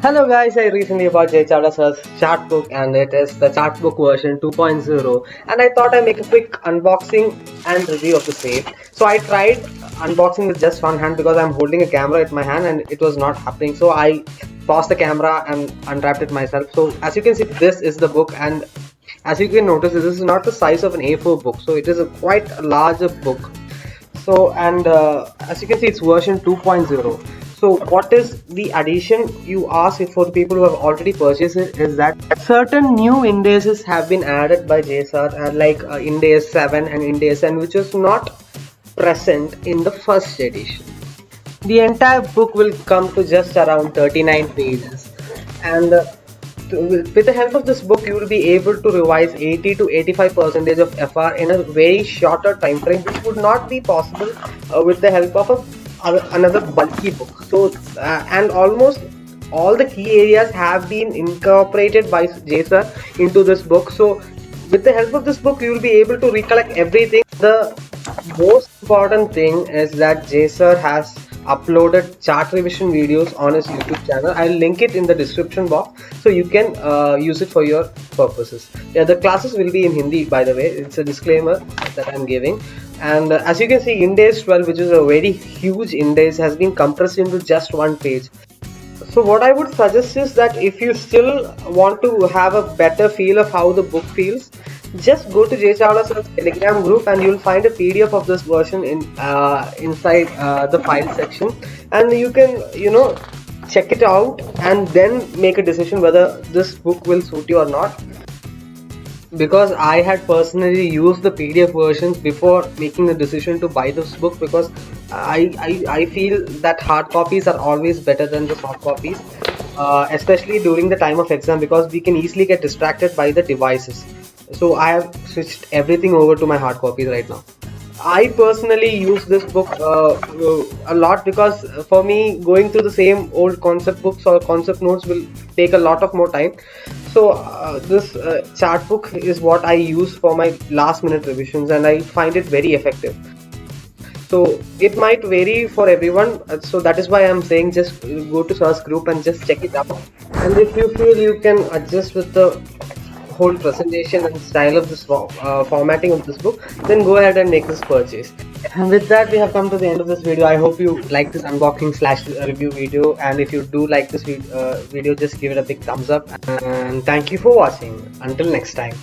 Hello guys, I recently bought Jai Chawla sir's chart book and it is the chart book version 2.0 and I thought I'd make a quick unboxing and review of the same. So I tried unboxing with just one hand because I'm holding a camera in my hand and it was not happening. So I paused the camera and unwrapped it myself. So as you can see, this is the book, and as you can notice, this is not the size of an A4 book. So it is a quite a larger book. So and as you can see, it's version 2.0. So what is the addition, you ask? If for the people who have already purchased it, is that certain new indices have been added by JSR, like Index 7 and Index 10, which was not present in the first edition. The entire book will come to just around 39 pages, and with the help of this book you will be able to revise 80 to 85% of FR in a very shorter time frame, which would not be possible with the help of another bulky book. So and almost all the key areas have been incorporated by JSR into this book. So with the help of this book you will be able to recollect everything. The most important thing is that JSR has uploaded chart revision videos on his YouTube channel. I'll link it in the description box so you can use it for your purposes. Yeah, the classes will be in Hindi, by the way. It's a disclaimer that I'm giving. And as you can see, Index 12, which is a very huge index, has been compressed into just one page. So what I would suggest is that if you still want to have a better feel of how the book feels, just go to Jai Chawla's Telegram group and you'll find a PDF of this version inside the file section, and you can check it out and then make a decision whether this book will suit you or not. Because I had personally used the PDF versions before making the decision to buy this book, because I feel that hard copies are always better than the soft copies, especially during the time of exam, because we can easily get distracted by the devices. So I have switched everything over to my hard copies right now. I personally use this book a lot, because for me going through the same old concept books or concept notes will take a lot of more time. So this chart book is what I use for my last minute revisions, and I find it very effective. So it might vary for everyone, so that is why I'm saying just go to source group and just check it out. And if you feel you can adjust with the whole presentation and style of this formatting of this book, then go ahead and make this purchase. And with that, we have come to the end of this video. I hope you like this unboxing slash review video, and if you do like this video, just give it a big thumbs up, and thank you for watching. Until next time.